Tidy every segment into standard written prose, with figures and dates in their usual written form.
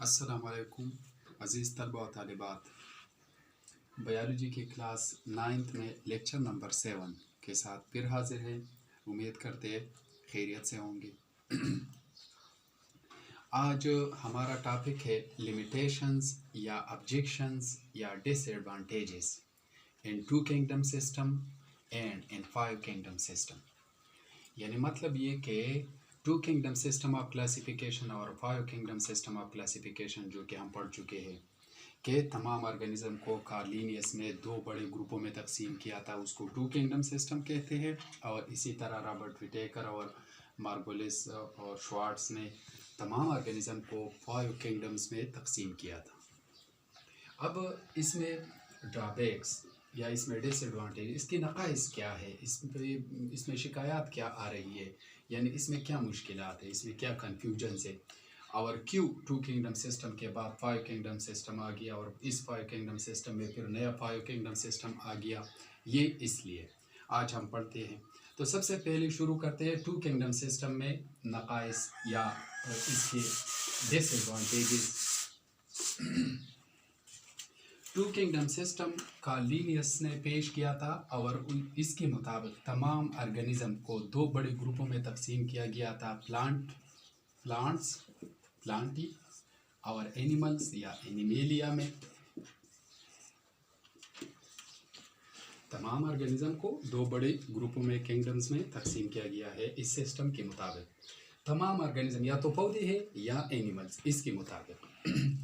अस्सलाम वालेकुम अज़ीज़ तलबा व तालिबात। बायोलॉजी की क्लास 9th में लेक्चर नंबर 7 के साथ फिर हाजिर है। उम्मीद करते हैं खैरियत से होंगे। आज हमारा टॉपिक है लिमिटेशंस या ऑब्जेक्शंस या disadvantages in 2 kingdom system and in 5 kingdom system. यानी मतलब ये कि 2 किंगडम सिस्टम ऑफ क्लासिफिकेशन और 5 किंगडम सिस्टम ऑफ क्लासिफिकेशन जो कि हम पढ़ चुके हैं कि तमाम ऑर्गेनिज्म को कार्लिनियस ने 2 बड़े ग्रुपों में तकसीम किया था, उसको 2 किंगडम सिस्टम कहते हैं। और इसी तरह रॉबर्ट विटेकर और मार्गोलिस और श्वार्ट्ज ने तमाम ऑर्गेनिज्म को 5 किंगडम्स में तकसीम किया था। अब इसमें ड्रॉबैक्स या इसमें डिसएडवांटेज, इसकी नक़ाइस क्या है, इसमें शिकायत क्या आ रही है, यानी इसमें क्या मुश्किलात है, इसमें क्या कन्फ्यूजन है, और क्यों 2 किंगडम सिस्टम के बाद 5 किंगडम सिस्टम आ गया और इस 5 किंगडम सिस्टम में फिर नया 5 किंगडम सिस्टम आ गया। ये इसलिए आज हम पढ़ते हैं। तो सबसे पहले शुरू करते हैं 2 किंगडम सिस्टम में नक़ाइस या इसके डिसएडवांटेजेस। 2 किंगडम सिस्टम कार्लिनियस ने पेश किया था और इसके मुताबिक तमाम ऑर्गेनिज्म को 2 बड़े ग्रुपों में तकसीम किया गया था, प्लांटी और एनिमल्स या एनिमेलिया में। तमाम ऑर्गेनिज्म को 2 बड़े ग्रुपों में किंगडम्स में तकसीम किया गया है इस सिस्टम के मुताबिक। तमाम ऑर्गेनिज्म या तो पौधे हैं या एनिमल्स, इसके मुताबिक।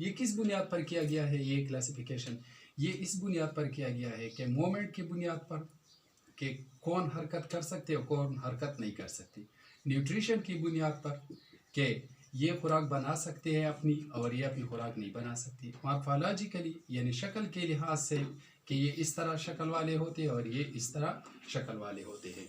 ये किस बुनियाद पर किया गया है ये क्लासिफिकेशन? ये इस बुनियाद पर किया गया है कि मोमेंट की बुनियाद पर कि कौन हरकत कर सकते और कौन हरकत नहीं कर सकती। न्यूट्रिशन की बुनियाद पर कि ये खुराक बना सकते हैं अपनी और ये अपनी खुराक नहीं बना सकती। मॉर्फोलॉजिकली यानी शक्ल के लिहाज से कि ये इस तरह शक्ल वाले होते हैं और ये इस तरह शक्ल वाले होते हैं।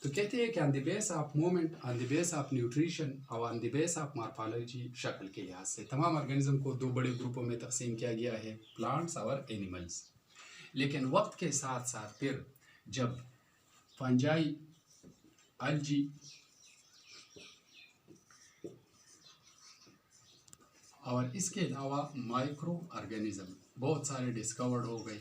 तो कहते हैं कि on the base of movement, on the base of nutrition और on the base of morphology, शक्ल के लिहाज से तमाम ऑर्गेनिज्म को 2 बड़े ग्रुपों में तकसीम किया गया है, प्लांट्स और एनिमल्स। लेकिन वक्त के साथ साथ फिर जब फंजाई, अलजी और इसके अलावा माइक्रो ऑर्गेनिज्म बहुत सारे डिस्कवर्ड हो गए,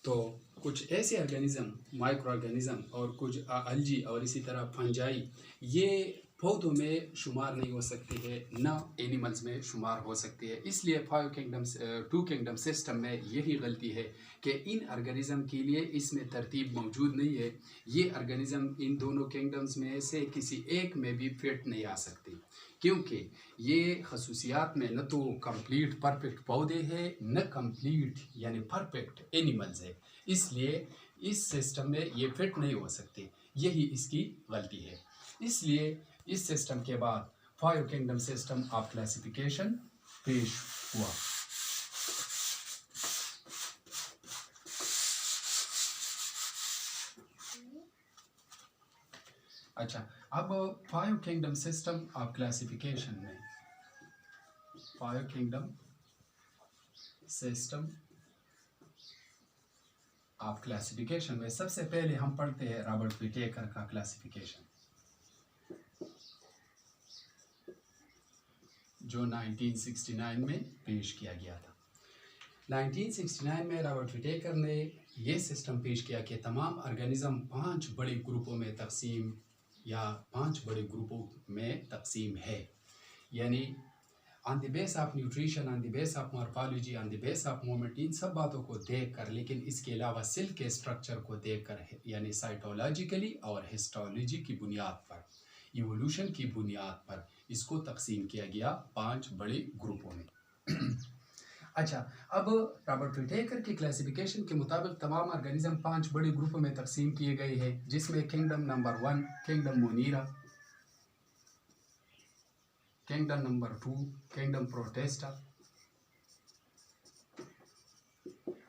तो कुछ ऐसे ऑर्गेनिज्म, माइक्रो ऑर्गेनिज्म और कुछ अलजी और इसी तरह फंजाई, ये पौधों में शुमार नहीं हो सकती है, ना एनिमल्स में शुमार हो सकती है। इसलिए 2 किंगडम सिस्टम में यही गलती है कि इन ऑर्गेनिज्म के लिए इसमें तरतीब मौजूद नहीं है। ये ऑर्गेनिज्म इन दोनों किंगडम्स में से किसी एक में भी फिट नहीं आ सकती, क्योंकि ये खसूसियात में न तो कंप्लीट परफेक्ट पौधे हैं, न कंप्लीट यानी परफेक्ट एनिमल्स है। इसलिए इस सिस्टम में ये फिट नहीं हो सकते, यही इसकी गलती है। इसलिए इस सिस्टम के बाद 5 किंगडम सिस्टम ऑफ क्लासिफिकेशन पेश हुआ। अच्छा, अब 5 किंगडम सिस्टम ऑफ क्लासिफिकेशन में 5 किंगडम सिस्टम ऑफ क्लासिफिकेशन में सबसे पहले हम पढ़ते हैं रॉबर्ट विटेकर का क्लासिफिकेशन, जो 1969 में पेश किया गया था। 1969 में रॉबर्ट विटेकर ने ये सिस्टम पेश किया कि तमाम ऑर्गेनिज्म 5 बड़े ग्रुपों में तकसीम या 5 बड़े ग्रुपों में तकसीम है, यानी on the base of nutrition, on the base of morphology, on the base of movement, इन सब बातों को देख कर, लेकिन इसके अलावा सेल के स्ट्रक्चर को देख कर, यानी साइटोलॉजिकली और हिस्टोलॉजी की बुनियाद पर, इवोल्यूशन की बुनियाद पर इसको तकसीम किया गया 5 बड़े ग्रुपों में। अच्छा, अब रॉबर्ट विटेकर की क्लासिफिकेशन के मुताबिक तमाम ऑर्गेनिज्म 5 बड़े ग्रुपों में तकसीम किए गए हैं, जिसमें kingdom number 1 kingdom Monera, kingdom number 2 kingdom Protista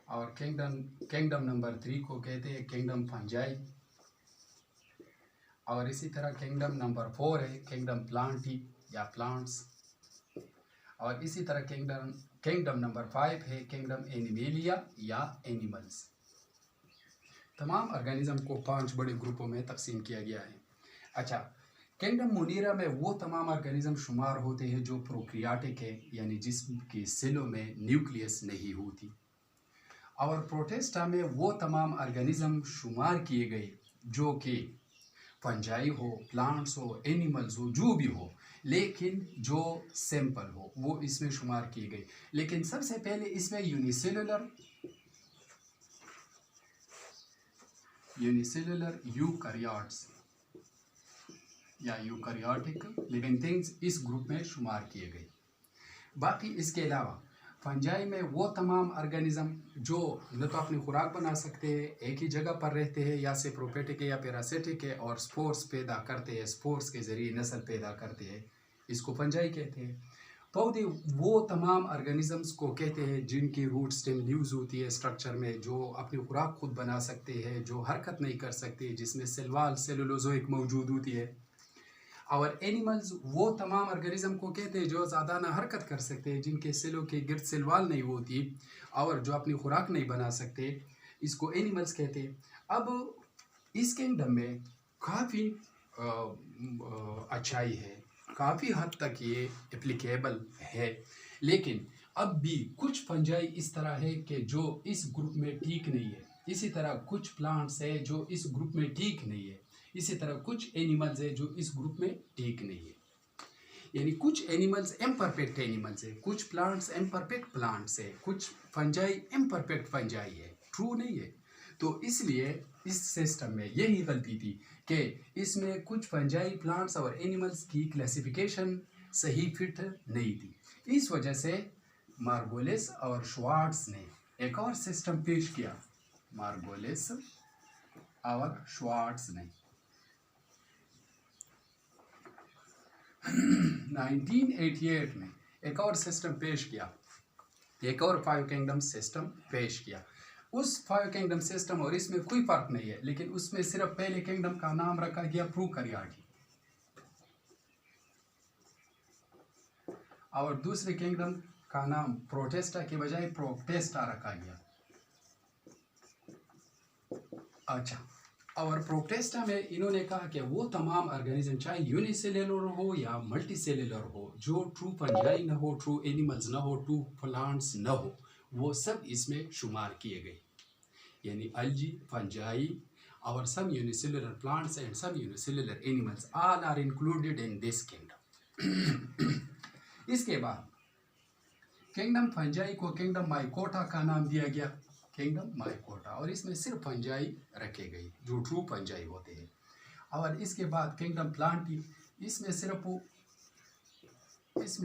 और किंगडम नंबर 3 को कहते हैं किंगडम फंजाई, और इसी तरह किंगडम नंबर 4 है किंगडम प्लांटी या प्लांट्स, और इसी तरह किंगडम नंबर 5 है किंगडम एनिमेलिया या एनिमल्स। तमाम ऑर्गेनिज्म को 5 बड़े ग्रुपों में तकसीम किया गया है। अच्छा, किंगडम मुनीरा में वो तमाम ऑर्गेनिज्म शुमार होते हैं जो प्रोक्रियाटिक है, यानी जिस्म की सेलों में न्यूक्लियस नहीं होती। और प्रोटेस्टा में वो तमाम ऑर्गेनिज्म शुमार किए गए जो कि फंजाई हो, प्लांट्स हो, एनिमल्स हो, जो भी हो, लेकिन जो सिंपल हो वो इसमें शुमार किए गए। लेकिन सबसे पहले इसमें यूनिसेलुलर यूकैरियोट्स या यूकैरियोटिक लिविंग थिंग्स इस ग्रुप में शुमार किए गए। बाकी इसके अलावा फंजाई में वो तमाम ऑर्गेनिज्म जो न तो अपनी खुराक बना सकते हैं, एक ही जगह पर रहते हैं, या सेप्रोफेटिक है या पैरासिटिक है, और स्पोर्स पैदा करते हैं, स्पोर्स के ज़रिए नस्ल पैदा करते हैं, इसको फंजाई कहते हैं। पौधे वो तमाम ऑर्गेनिजम्स को कहते हैं जिनकी रूट स्टेम लीव्स होती है स्ट्रक्चर में, जो अपनी खुराक खुद बना सकते हैं, जो हरकत नहीं कर सकते, जिसमें सेलवाल सेलुलोजोइक मौजूद होती है। और एनिमल्स वो तमाम ऑर्गेनिज्म को कहते हैं जो ज़्यादा ना हरकत कर सकते हैं, जिनके सेलों के गिर्द सेलवाल नहीं होती और जो अपनी खुराक नहीं बना सकते, इसको एनिमल्स कहते हैं। अब इस किंगडम में काफ़ी अच्छाई है, काफ़ी हद तक ये एप्लीकेबल है, लेकिन अब भी कुछ फंजाई इस तरह है कि जो इस ग्रुप में ठीक नहीं है। इसी तरह कुछ प्लांट्स है जो इस ग्रुप में ठीक नहीं है। इसी तरह कुछ एनिमल्स है जो इस ग्रुप में ठीक नहीं है। यानी कुछ एनिमल्स इम्परफेक्ट एनिमल्स है, कुछ प्लांट्स इम्परफेक्ट प्लांट्स है, कुछ फंजाई इम्परफेक्ट फंजाई है, ट्रू नहीं है। तो इसलिए इस सिस्टम में यही गलती थी कि इसमें कुछ फंजाई प्लांट्स और एनिमल्स की क्लासिफिकेशन सही फिट नहीं थी। इस वजह से मार्गोलिस और श्वार्ट्ज ने एक और सिस्टम पेश किया। मार्गोलिस और श्वार्ट्ज ने 1988 में एक और सिस्टम पेश किया, एक और 5 किंगडम सिस्टम पेश किया। उस 5 किंगडम सिस्टम और इसमें कोई फर्क नहीं है, लेकिन उसमें सिर्फ पहले किंगडम का नाम रखा गया प्रोकैरियोटी और दूसरे किंगडम का नाम प्रोटेस्टा के बजाय प्रोटेस्टा रखा गया। अच्छा, और प्रोटेस्टा में इन्होंने कहा कि वो तमाम ऑर्गेनिज्म चाहे यूनिसेलुलर हो या मल्टी सेलुलर हो, जो ट्रू फंजाई ना हो, ट्रू एनिमल्स ना हो, ट्रू प्लांट्स ना हो, वो सब इसमें शुमार किए गए। यानी algae, fungi, और some unicellular plants and some unicellular animals all are included in this kingdom. इसके बाद किंगडम फंजाई को किंगडम माइकोटा का नाम दिया गया, किंगडम माइकोटा, और इसमें सिर्फ फंजाई रखे गए जो ट्रू फंजाई होते हैं। और इसके बाद किंगडम प्लांटी, इसमें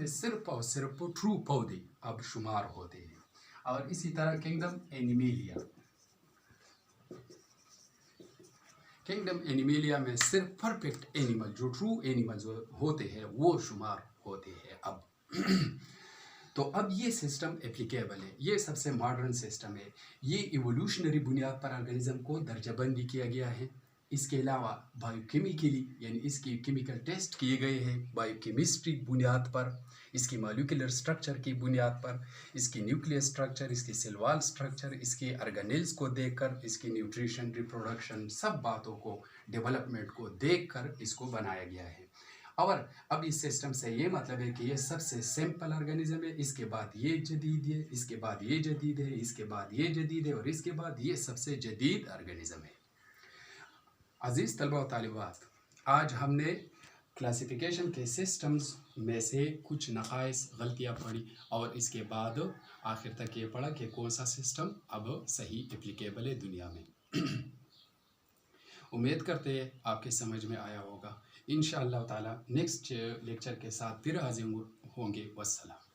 सिर्फ और सिर्फ ट्रू पौधे अब शुमार होते हैं। और इसी तरह किंगडम एनिमेलिया, किंगडम एनिमेलिया में सिर्फ परफेक्ट एनिमल जो ट्रू एनिमल्स होते हैं वो शुमार होते हैं अब। तो अब ये सिस्टम एप्लीकेबल है, ये सबसे मॉडर्न सिस्टम है। ये इवोल्यूशनरी बुनियाद पर ऑर्गेनिज्म को दर्जाबंदी किया गया है। इसके अलावा बायोकेमिकली यानी इसकी केमिकल टेस्ट किए गए हैं, बायोकेमिस्ट्री बुनियाद पर, इसकी मॉलिक्यूलर स्ट्रक्चर की बुनियाद पर, इसकी न्यूक्लियर स्ट्रक्चर, इसकी सेल स्ट्रक्चर, इसके ऑर्गेनेल्स को देखकर, इसकी न्यूट्रिशन, रिप्रोडक्शन, सब बातों को, डेवलपमेंट को देखकर इसको बनाया गया है। और अब इस सिस्टम से ये मतलब है कि ये सबसे सिंपल ऑर्गेनिज्म है, इसके बाद ये जदीद है, इसके बाद ये जदीद है, इसके बाद ये जदीद है, और इसके बाद ये सबसे जदीद ऑर्गेनिज्म है। अजीज़ तलबा व तालिबात, आज हमने क्लासिफिकेशन के सिस्टम्स में से कुछ नक़ाइस गलतियाँ पढ़ी और इसके बाद आखिर तक ये पढ़ा कि कौन सा सिस्टम अब सही एप्लीकेबल है दुनिया में। उम्मीद करते हैं आपके समझ में आया होगा। इंशाअल्लाह ताला नेक्स्ट लेक्चर के साथ फिर हाजिर होंगे। वस्सलाम।